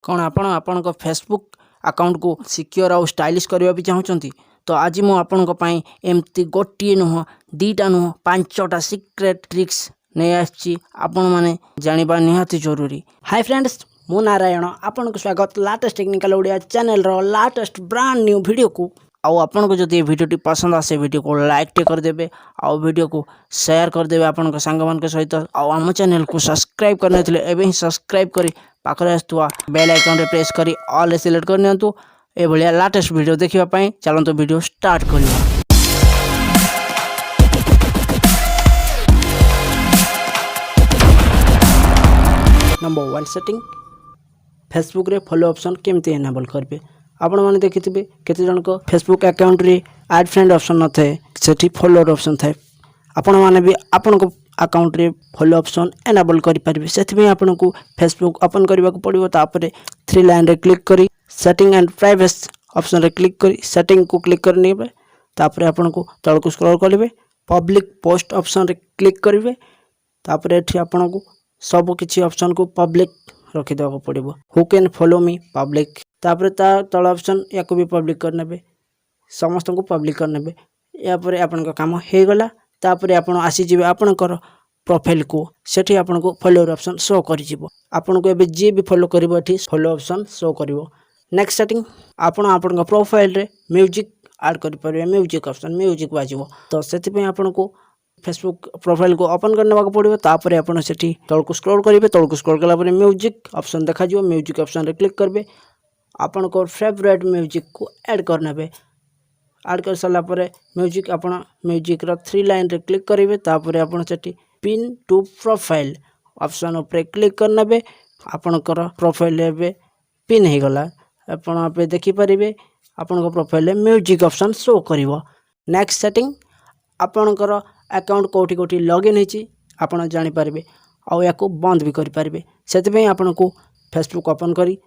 कौन आपण Facebook account को सिक्योर और स्टाइलिश करने भी चाहूँगी तो आज मुझे एमती गोटे नुह दीटा नुह 5टा सिक्रेट ट्रिक्स नहीं आसी आपण मैंने जाना निहाती जरूरी। हाय फ्रेंड्स, मु नारायण आपन को स्वागत लाटेस्ट टेक्निकल ओडिया चैनल रो लाटेस्ट ब्रांड न्यू वीडियो को। आपन को जब वीडियो पसंद आसे वीडियो को लाइक टे करदे आ वीडियो को शेयर करदे आपन सांग मान सहित आम चैनल को सब्सक्राइब करने एवं ही सब्सक्राइब करी पाखरे आसुवा बेल आइकन रे प्रेस करी ऑल सिलेक्ट कर नियंतु ए भलिया लाटेस्ट वीडियो देखिबा पई। चलंतु वीडियो स्टार्ट करिया। नंबर 1 सेटिंग फेसबुक रे फॉलो ऑप्शन केमती एनेबल करबे। आपण माने देखिथिबे केते जन को फेसबुक अकाउंट रे ऐड फ्रेंड ऑप्शन न थाए सेठी फॉलोअर ऑप्शन थाए। आपण माने भी आपण को अकाउंट रे फॉलो ऑप्शन एनेबल करि परिबे। सेथि में आपण को फेसबुक ओपन करबा को पड़िबो। तापरे 3 लाइन रे क्लिक करी सेटिंग एंड प्राइवेसी ऑप्शन रे क्लिक करी सेटिंग को क्लिक करनेबे। तापरे आपण को तळ को स्क्रॉल करिवे पब्लिक पोस्ट ऑप्शन रे क्लिक करिवे। तापरे एठी आपण को सब किछि ऑप्शन को पब्लिक रखि देबा को पड़िबो। Who can follow me public. तापरे ता तळ ऑप्शन याको भी पब्लिक करनेबे, समस्त को पब्लिक करनेबे। या परे आपण को काम हे गला। तापरे आपण आसी जिवे आपण कर प्रोफाइल को सेठी आपण को फॉलोअर ऑप्शन शो करि जिवो। आपण को एबे जे भी फॉलो करिवो एठी फॉलो ऑप्शन शो करिवो। नेक्स्ट सेटिंग आपण को प्रोफाइल रे म्यूजिक ऐड करि परिबे। म्यूजिक ऑप्शन म्यूजिक बाजिवो तो सेति पे आपण को फेसबुक प्रोफाइल को ओपन करने को पड़िबो। तापरे आपण सेठी तळ को स्क्रॉल करिवे। तळ को स्क्रॉल कला परे म्यूजिक ऑप्शन देखा जिवो। म्यूजिक ऑप्शन रे क्लिक करबे। आपण को फेवरेट म्यूजिक को ऐड करनेबे। ऐड कर साला परे म्यूजिक आपण म्यूजिक रो 3 लाइन रे क्लिक करिवे। तापरे आपण सेठी पिन टू प्रोफाइल ऑप्शन ऊपर क्लिक करनेबे। आपण कर प्रोफाइल एबे पिन हे गला। आपण आपे देखि परिबे आपण को प्रोफाइल म्यूजिक ऑप्शन शो करिवो। नेक्स्ट सेटिंग आपण कर अकाउंट कोठी कोठी लॉगिन हेची आपण जानि परिबे आ याको बंद भी करि परिबे। सेति पे आपण को फेसबुक ओपन करी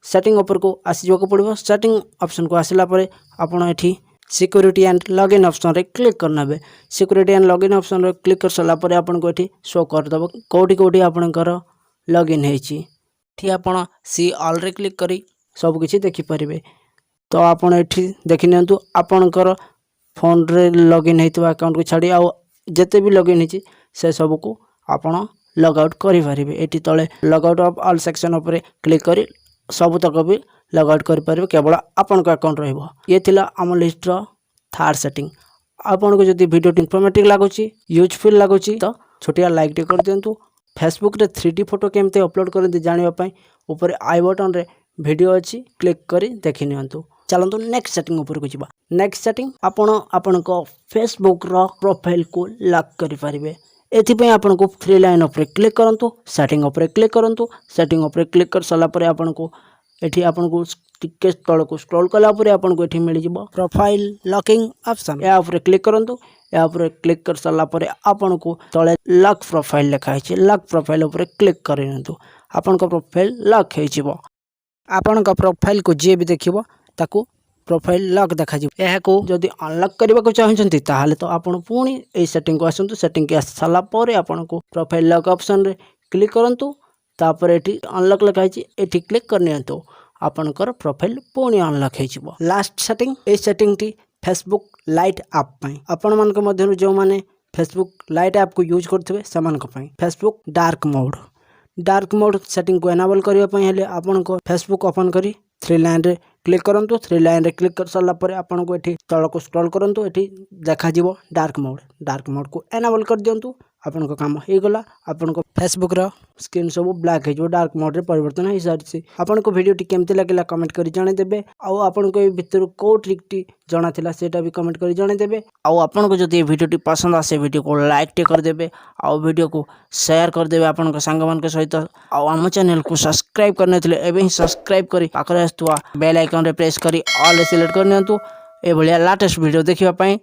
सेटिंग ऊपर को आसी जो को पड़िबो। सेटिंग ऑप्शन को आसिला परे आपण एठी सिक्योरिटी एंड लॉगिन ऑप्शन रे क्लिक करनाबे। सिक्योरिटी एंड लॉगिन ऑप्शन रे क्लिक कर सला परे आपण को एठी शो कर दबो कोठी कोठी आपण कर लॉगिन हेची। एठी आपण सी ऑल रे क्लिक करी सब किछि देखि परिबे। तो आपण एठी देखि नियंतु आपण कर फोन रे लॉगिन हेतु अकाउंट को छाडी आ जते भी लॉगिन हेची से सब को आपण लॉग आउट करि परिबे। एठी तळे log out of all section ऊपर क्लिक करी सब तक भी लॉग आउट कर परिबे। केवल आपन को अकाउंट रहइबो। ये थिला हम लिस्ट रो थर्ड सेटिंग। आपन को जदी वीडियो इन्फॉर्मेटिव लागुची यूजफुल लागुची तो छोटिया लाइक टे कर दियंतु। फेसबुक रे 3D फोटो केमते अपलोड करते जानिबा पई ऊपर आई बटन रे वीडियो अछि क्लिक करी देखि नियंतु। चलंतु नेक्स्ट सेटिंग ऊपर को जिबा। नेक्स्ट सेटिंग आपन को फेसबुक रो प्रोफाइल को लॉक करि परिबे। एथि पे आपन को 3 लाइन ऊपर क्लिक करंतु सेटिंग ऊपर क्लिक करंतु। सेटिंग ऊपर क्लिक कर सला परे आपन को एठी आपन को टिके तळ को स्क्रॉल कला परे आपन को एठी मिल जिवो प्रोफाइल लॉकिंग ऑप्शन। या ऊपर क्लिक करंतु। या ऊपर क्लिक कर सला परे आपन को तळे लॉक प्रोफाइल लिखा है। लॉक प्रोफाइल ऊपर क्लिक करंतु आपन को प्रोफाइल लॉक हे जिवो। आपन का प्रोफाइल को जे भी देखिबो ताकू प्रोफाइल लॉक देखा जिवो। एहा को जदी अनलॉक करबा को चाहछंती ताहाले तो आपन पुणी ए सेटिंग को आसंतु। सेटिंग के आसला परे आपन को प्रोफाइल लॉक ऑप्शन रे क्लिक करंतु। तापर एठी अनलॉक लिखा है एठी क्लिक करनियंतु आपनकर प्रोफाइल पुणी अनलॉक हे जिवो। लास्ट सेटिंग ए सेटिंग टी फेसबुक लाइट ऐप पई आपण मन के मध्यरु जो माने फेसबुक लाइट ऐप को यूज करथबे समान को पई फेसबुक डार्क मोड सेटिंग को एनेबल करिया पई हेले आपण को फेसबुक ओपन करी 3 लाइन रे क्लिक करंतु। 3 लाइन रे क्लिक कर सला परे आपण को एठी तळ को स्क्रॉल करंतु। एठी देखा जिवो डार्क मोड को एनेबल कर दियंतु। आपन को काम हे गला। आपन को फेसबुक रो स्क्रीन सब ब्लैक हे जो डार्क मोड रे परिवर्तन हे सारी। आपन को वीडियो टी केमते लागला कमेंट करी जणे देबे। आ आपन को भितर को ट्रिक टी जणा थिला सेटा भी कमेंट करी जणे देबे। आ आपन को जदी वीडियो टी पसंद आसे वीडियो को लाइक टे कर देबे आ वीडियो को शेयर कर देबे आपन को संग मान के सहित। आ हम चैनल को सब्सक्राइब करने थिले एबे ही सब्सक्राइब करी पाखरे आस्तुवा बेल आइकन रे प्रेस करी ऑल सिलेक्ट कर नियंतु ए भलिया लेटेस्ट वीडियो देखिबा पई।